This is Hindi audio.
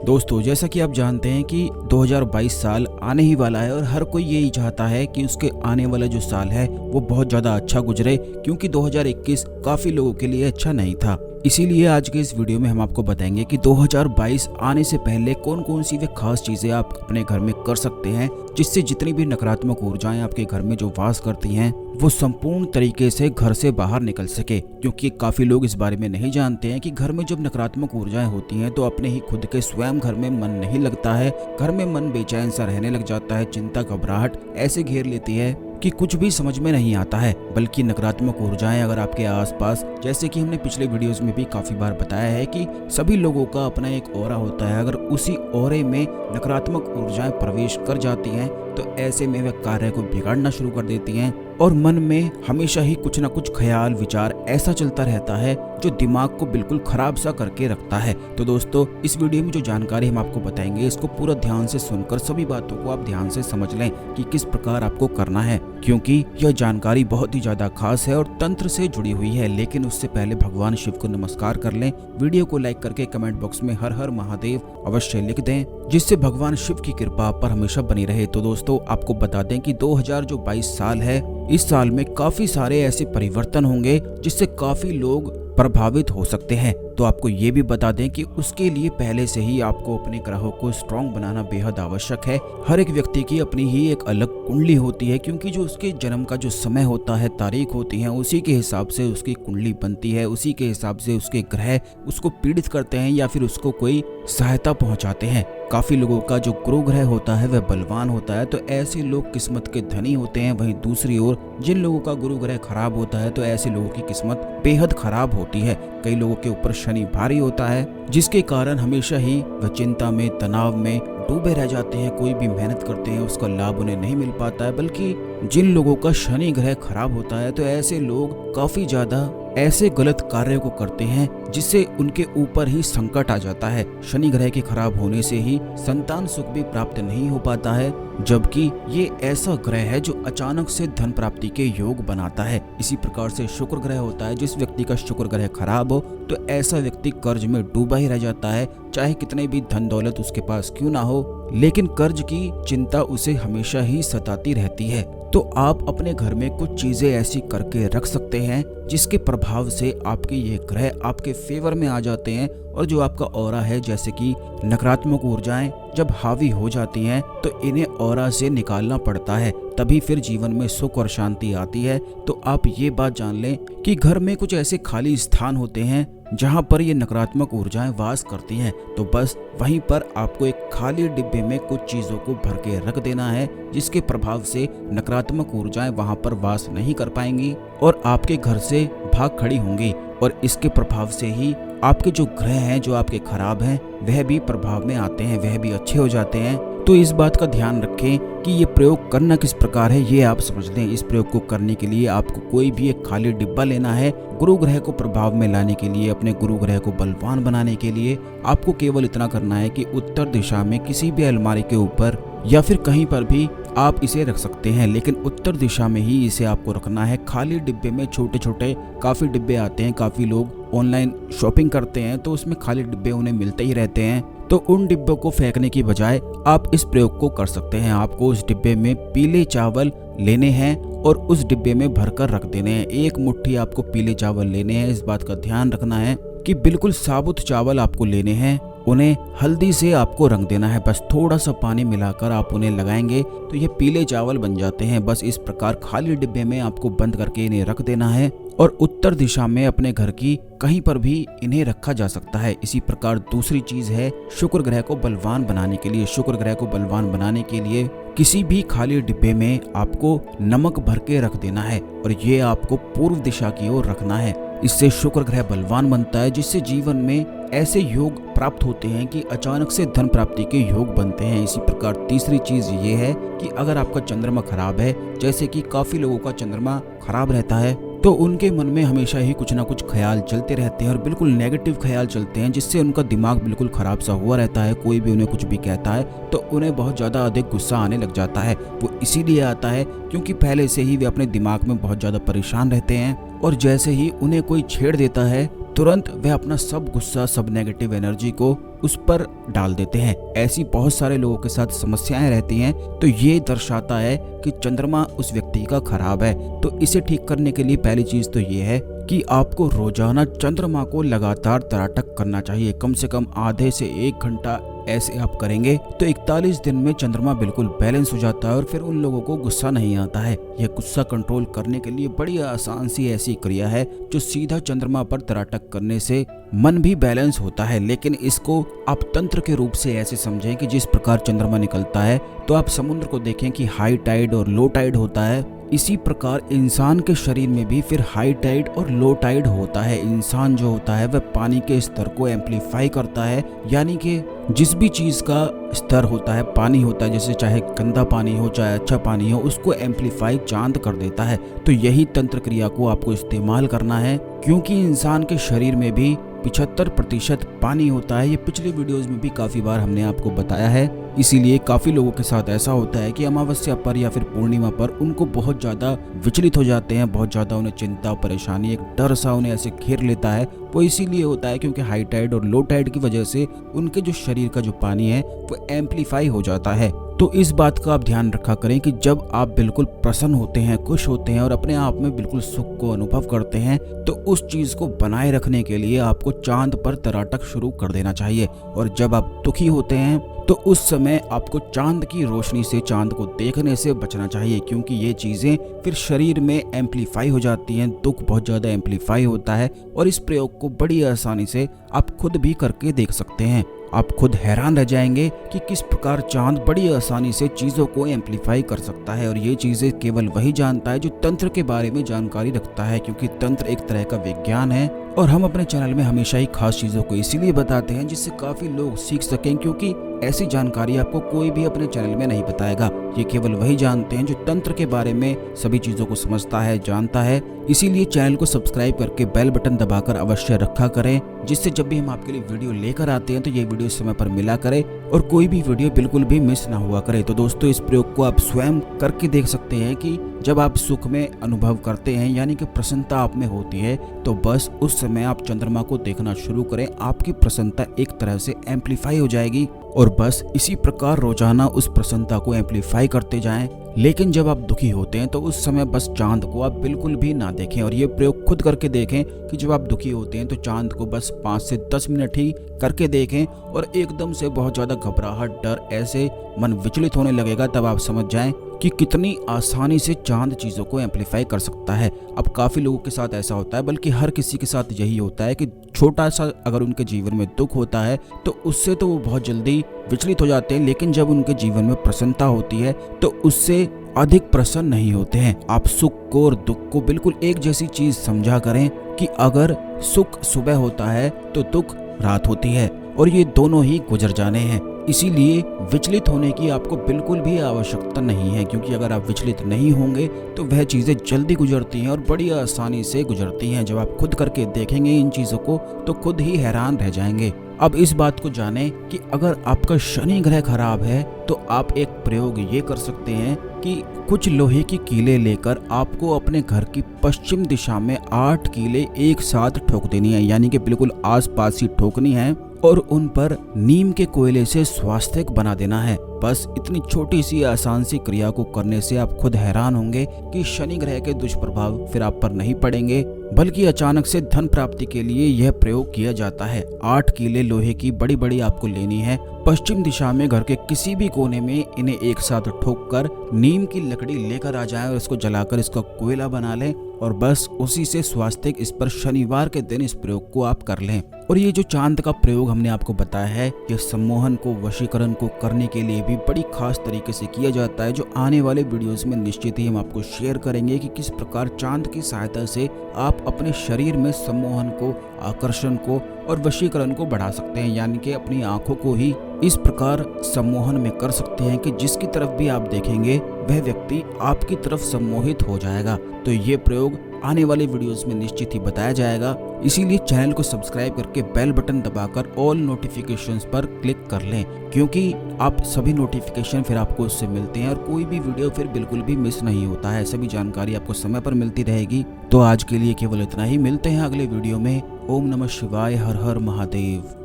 दोस्तों, जैसा कि आप जानते हैं कि 2022 साल आने ही वाला है और हर कोई यही चाहता है कि उसके आने वाला जो साल है वो बहुत ज़्यादा अच्छा गुजरे, क्योंकि 2021 काफ़ी लोगों के लिए अच्छा नहीं था। इसीलिए आज के इस वीडियो में हम आपको बताएंगे कि 2022 आने से पहले कौन कौन सी वे खास चीज़ें आप अपने घर में कर सकते हैं, जिससे जितनी भी नकारात्मक ऊर्जाएं आपके घर में जो वास करती हैं वो संपूर्ण तरीके से घर से बाहर निकल सके। क्योंकि काफ़ी लोग इस बारे में नहीं जानते हैं कि घर में जब नकारात्मक ऊर्जाएं होती हैं तो अपने ही खुद के स्वयं घर में मन नहीं लगता है, घर में मन बेचैन सा रहने लग जाता है, चिंता घबराहट ऐसे घेर लेती है कि कुछ भी समझ में नहीं आता है। बल्कि नकारात्मक ऊर्जाएं अगर आपके आसपास, जैसे कि हमने पिछले वीडियोस में भी काफी बार बताया है कि सभी लोगों का अपना एक ऑरा होता है, अगर उसी ऑरे में नकारात्मक ऊर्जाएं प्रवेश कर जाती हैं तो ऐसे में वे कार्य को बिगाड़ना शुरू कर देती हैं और मन में हमेशा ही कुछ ना कुछ ख्याल विचार ऐसा चलता रहता है जो दिमाग को बिल्कुल खराब सा करके रखता है। तो दोस्तों, इस वीडियो में जो जानकारी हम आपको बताएंगे इसको पूरा ध्यान से सुनकर सभी बातों को आप ध्यान से समझ लें कि किस प्रकार आपको करना है, क्योंकि यह जानकारी बहुत ही ज्यादा खास है और तंत्र से जुड़ी हुई है। लेकिन उससे पहले भगवान शिव को नमस्कार कर लें, वीडियो को लाइक करके कमेंट बॉक्स में हर हर महादेव अवश्य लिख दें, जिससे भगवान शिव की कृपा आप पर हमेशा बनी रहे। तो दोस्तों, आपको बता दें कि 2022 साल है, इस साल में काफी सारे ऐसे परिवर्तन होंगे जिससे काफी लोग प्रभावित हो सकते हैं। तो आपको ये भी बता दें कि उसके लिए पहले से ही आपको अपने ग्रहों को स्ट्रॉन्ग बनाना बेहद आवश्यक है। हर एक व्यक्ति की अपनी ही एक अलग कुंडली होती है, क्योंकि जो उसके जन्म का जो समय होता है, तारीख होती है, उसी के हिसाब से उसकी कुंडली बनती है, उसी के हिसाब से उसके ग्रह उसको पीड़ित करते हैं या फिर उसको कोई सहायता पहुंचाते हैं। काफी लोगों का जो गुरु ग्रह होता है वह बलवान होता है, तो ऐसे लोग किस्मत के धनी होते हैं। वहीं दूसरी ओर जिन लोगों का गुरु ग्रह खराब होता है तो ऐसे लोगों की किस्मत बेहद खराब होती है। कई लोगों के ऊपर शनि भारी होता है, जिसके कारण हमेशा ही वह चिंता में, तनाव में डूबे रह जाते हैं। कोई भी मेहनत करते हैं उसका लाभ उन्हें नहीं मिल पाता है। बल्कि जिन लोगों का शनि ग्रह खराब होता है तो ऐसे लोग काफी ज्यादा ऐसे गलत कार्यों को करते हैं जिससे उनके ऊपर ही संकट आ जाता है। शनि ग्रह के खराब होने से ही संतान सुख भी प्राप्त नहीं हो पाता है, जबकि ये ऐसा ग्रह है जो अचानक से धन प्राप्ति के योग बनाता है। इसी प्रकार से शुक्र ग्रह होता है, जिस व्यक्ति का शुक्र ग्रह खराब हो तो ऐसा व्यक्ति कर्ज में डूबा ही रह जाता है, चाहे कितने भी धन दौलत उसके पास क्यों ना हो, लेकिन कर्ज की चिंता उसे हमेशा ही सताती रहती है। तो आप अपने घर में कुछ चीजें ऐसी करके रख सकते हैं जिसके प्रभाव से आपके ये ग्रह आपके फेवर में आ जाते हैं और जो आपका ऑरा है, जैसे कि नकारात्मक ऊर्जाएं जब हावी हो जाती हैं तो इन्हें ऑरा से निकालना पड़ता है, तभी फिर जीवन में सुख और शांति आती है। तो आप ये बात जान लें कि घर में कुछ ऐसे खाली स्थान होते हैं जहां पर ये नकारात्मक ऊर्जाएं वास करती हैं, तो बस वहीं पर आपको एक खाली डिब्बे में कुछ चीजों को भर के रख देना है, जिसके प्रभाव से नकारात्मक ऊर्जाएं वहां पर वास नहीं कर पाएंगी और आपके घर से भाग खड़ी होंगी। और इसके प्रभाव से ही आपके जो ग्रह हैं जो आपके खराब हैं वह भी प्रभाव में आते हैं, वह भी अच्छे हो जाते हैं। तो इस बात का ध्यान रखें कि ये प्रयोग करना किस प्रकार है, ये आप समझ लें। इस प्रयोग को करने के लिए आपको कोई भी एक खाली डिब्बा लेना है। गुरु ग्रह को प्रभाव में लाने के लिए, अपने गुरु ग्रह को बलवान बनाने के लिए आपको केवल इतना करना है कि उत्तर दिशा में किसी भी अलमारी के ऊपर या फिर कहीं पर भी आप इसे रख सकते हैं, लेकिन उत्तर दिशा में ही इसे आपको रखना है। खाली डिब्बे में छोटे छोटे काफ़ी डिब्बे आते हैं, काफ़ी लोग ऑनलाइन शॉपिंग करते हैं तो उसमें खाली डिब्बे उन्हें मिलते ही रहते हैं। तो उन डिब्बों को फेंकने की बजाय आप इस प्रयोग को कर सकते हैं। आपको उस डिब्बे में पीले चावल लेने हैं और उस डिब्बे में भरकर रख देने हैं। एक मुट्ठी आपको पीले चावल लेने हैं। इस बात का ध्यान रखना है कि बिल्कुल साबुत चावल आपको लेने हैं, उन्हें हल्दी से आपको रंग देना है। बस थोड़ा सा पानी मिलाकर आप उन्हें लगाएंगे तो ये पीले चावल बन जाते हैं। बस इस प्रकार खाली डिब्बे में आपको बंद करके इन्हें रख देना है और उत्तर दिशा में अपने घर की कहीं पर भी इन्हें रखा जा सकता है। इसी प्रकार दूसरी चीज है शुक्र ग्रह को बलवान बनाने के लिए। शुक्र ग्रह को बलवान बनाने के लिए किसी भी खाली डिब्बे में आपको नमक भर के रख देना है और ये आपको पूर्व दिशा की ओर रखना है। इससे शुक्र ग्रह बलवान बनता है, जिससे जीवन में ऐसे योग प्राप्त होते हैं कि अचानक से धन प्राप्ति के योग बनते हैं। इसी प्रकार तीसरी चीज ये है कि अगर आपका चंद्रमा खराब है, जैसे कि काफी लोगों का चंद्रमा खराब रहता है, तो उनके मन में हमेशा ही कुछ ना कुछ ख्याल चलते रहते हैं और बिल्कुल नेगेटिव ख्याल चलते हैं, जिससे उनका दिमाग बिल्कुल खराब सा हुआ रहता है। कोई भी उन्हें कुछ भी कहता है तो उन्हें बहुत ज़्यादा अधिक गुस्सा आने लग जाता है। वो इसीलिए आता है क्योंकि पहले से ही वे अपने दिमाग में बहुत ज़्यादा परेशान रहते हैं और जैसे ही उन्हें कोई छेड़ देता है तुरंत वह अपना सब गुस्सा, सब नेगेटिव एनर्जी को उस पर डाल देते हैं। ऐसी बहुत सारे लोगों के साथ समस्याएं रहती हैं। तो ये दर्शाता है कि चंद्रमा उस व्यक्ति का खराब है। तो इसे ठीक करने के लिए पहली चीज तो ये है कि आपको रोजाना चंद्रमा को लगातार तराटक करना चाहिए। कम से कम आधे से 1 घंटा ऐसे आप करेंगे तो 41 दिन में चंद्रमा बिल्कुल बैलेंस हो जाता है और फिर उन लोगों को गुस्सा नहीं आता है। यह गुस्सा कंट्रोल करने के लिए बड़ी आसान सी ऐसी क्रिया है जो सीधा चंद्रमा पर तराटक करने से मन भी बैलेंस होता है। लेकिन इसको आप तंत्र के रूप से ऐसे समझें कि जिस प्रकार चंद्रमा निकलता है तो आप समुद्र को देखें कि हाई टाइड और लो टाइड होता है। इसी प्रकार इंसान के शरीर में भी फिर हाई टाइड और लो टाइड होता है। इंसान जो होता है वह पानी के स्तर को एम्पलीफाई करता है, यानी कि जिस भी चीज का स्तर होता है, पानी होता है, जैसे चाहे गंदा पानी हो चाहे अच्छा पानी हो, उसको एम्पलीफाई चांद कर देता है। तो यही तंत्र क्रिया को आपको इस्तेमाल करना है, क्योंकि इंसान के शरीर में भी 75% पानी होता है। ये पिछले वीडियोस में भी काफी बार हमने आपको बताया है। इसीलिए काफी लोगों के साथ ऐसा होता है कि अमावस्या पर या फिर पूर्णिमा पर उनको बहुत ज्यादा विचलित हो जाते हैं, बहुत ज्यादा उन्हें चिंता, परेशानी, एक डर सा उन्हें ऐसे घेर लेता है। वो इसीलिए होता है क्योंकि हाई टाइड और लो टाइड की वजह से उनके जो शरीर का जो पानी है वो एम्पलीफाई हो जाता है। तो इस बात का आप ध्यान रखा करें कि जब आप बिल्कुल प्रसन्न होते हैं, खुश होते हैं और अपने आप में बिल्कुल सुख को अनुभव करते हैं, तो उस चीज को बनाए रखने के लिए आपको चांद पर तराटक शुरू कर देना चाहिए। और जब आप दुखी होते हैं तो उस समय आपको चांद की रोशनी से, चांद को देखने से बचना चाहिए, क्योंकि ये चीजें फिर शरीर में एम्पलीफाई हो जाती हैं। दुख बहुत ज्यादा एम्पलीफाई होता है और इस प्रयोग को बड़ी आसानी से आप खुद भी करके देख सकते हैं। आप खुद हैरान रह जाएंगे कि किस प्रकार चांद बड़ी आसानी से चीजों को एम्पलीफाई कर सकता है। और ये चीजें केवल वही जानता है जो तंत्र के बारे में जानकारी रखता है, क्योंकि तंत्र एक तरह का विज्ञान है। और हम अपने चैनल में हमेशा ही खास चीजों को इसीलिए बताते हैं जिससे काफी लोग सीख सकें, क्योंकि ऐसी जानकारी आपको कोई भी अपने चैनल में नहीं बताएगा। ये केवल वही जानते हैं जो तंत्र के बारे में सभी चीजों को समझता है, जानता है। इसीलिए चैनल को सब्सक्राइब करके बेल बटन दबाकर अवश्य रखा करें, जिससे जब भी हम आपके लिए वीडियो लेकर आते हैं तो ये वीडियो समय पर मिला करे और कोई भी वीडियो बिल्कुल भी मिस ना हुआ करे। तो दोस्तों, इस प्रयोग को आप स्वयं करके देख सकते हैं कि जब आप सुख में अनुभव करते हैं, यानी कि प्रसन्नता आप में होती है, तो बस उस समय आप चंद्रमा को देखना शुरू करें। आपकी प्रसन्नता एक तरह से एम्पलीफाई हो जाएगी और बस इसी प्रकार रोजाना उस प्रसन्नता को एम्पलीफाई करते जाएं। लेकिन जब आप दुखी होते हैं तो उस समय बस चांद को आप बिल्कुल भी ना देखें। और ये प्रयोग खुद करके देखें कि जब आप दुखी होते हैं तो चांद को बस 5 से 10 मिनट ही करके देखें और एकदम से बहुत ज्यादा घबराहट, डर, ऐसे मन विचलित होने लगेगा। तब आप समझ जाएं कि कितनी आसानी से चांद चीजों को एम्पलीफाई कर सकता है। अब काफी लोगों के साथ ऐसा होता है, बल्कि हर किसी के साथ यही होता है कि छोटा सा अगर उनके जीवन में दुख होता है तो उससे तो वो बहुत जल्दी विचलित हो जाते हैं, लेकिन जब उनके जीवन में प्रसन्नता होती है तो उससे अधिक प्रसन्न नहीं होते हैं। आप सुख को और दुख को बिल्कुल एक जैसी चीज समझा करें कि अगर सुख सुबह होता है तो दुख रात होती है और ये दोनों ही गुजर जाने हैं। इसीलिए विचलित होने की आपको बिल्कुल भी आवश्यकता नहीं है, क्योंकि अगर आप विचलित नहीं होंगे तो वह चीजें जल्दी गुजरती हैं और बड़ी आसानी से गुजरती हैं। जब आप खुद करके देखेंगे इन चीजों को तो खुद ही हैरान रह जाएंगे। अब इस बात को जानें कि अगर आपका शनि ग्रह खराब है तो आप एक प्रयोग ये कर सकते हैं कि कुछ लोहे की कीलें लेकर आपको अपने घर की पश्चिम दिशा में 8 कीलें एक साथ ठोक देनी है, यानी कि बिल्कुल आसपास ही ठोकनी है और उन पर नीम के कोयले से स्वास्तिक बना देना है। बस इतनी छोटी सी आसान सी क्रिया को करने से आप खुद हैरान होंगे कि शनि ग्रह के दुष्प्रभाव फिर आप पर नहीं पड़ेंगे, बल्कि अचानक से धन प्राप्ति के लिए यह प्रयोग किया जाता है। 8 कीले लोहे की बड़ी बड़ी आपको लेनी है। पश्चिम दिशा में घर के किसी भी कोने में इन्हें एक साथ ठोककर नीम की लकड़ी लेकर आ जाएं और इसको जलाकर इसका कोयला बना लें और बस उसी से स्वास्तिक इस पर शनिवार के दिन इस प्रयोग को आप कर लें। और ये जो चांद का प्रयोग हमने आपको बताया है, ये सम्मोहन को, वशीकरण को करने के लिए भी बड़ी खास तरीके से किया जाता है, जो आने वाले वीडियोस में निश्चित ही हम आपको शेयर करेंगे कि किस प्रकार चांद की सहायता से आप अपने शरीर में सम्मोहन को, आकर्षण को और वशीकरण को बढ़ा सकते हैं, यानी कि अपनी आंखों को ही इस प्रकार सम्मोहन में कर सकते हैं कि जिसकी तरफ भी आप देखेंगे वह व्यक्ति आपकी तरफ सम्मोहित हो जाएगा। तो ये प्रयोग आने वाले वीडियोस में निश्चित ही बताया जाएगा। इसीलिए चैनल को सब्सक्राइब करके बेल बटन दबाकर ऑल नोटिफिकेशंस पर क्लिक कर लें, क्योंकि आप सभी नोटिफिकेशन फिर आपको उससे मिलते हैं और कोई भी वीडियो फिर बिल्कुल भी मिस नहीं होता है। सभी जानकारी आपको समय पर मिलती रहेगी। तो आज के लिए केवल इतना ही, मिलते हैं अगले वीडियो में। ओम नमः शिवाय, हर हर महादेव।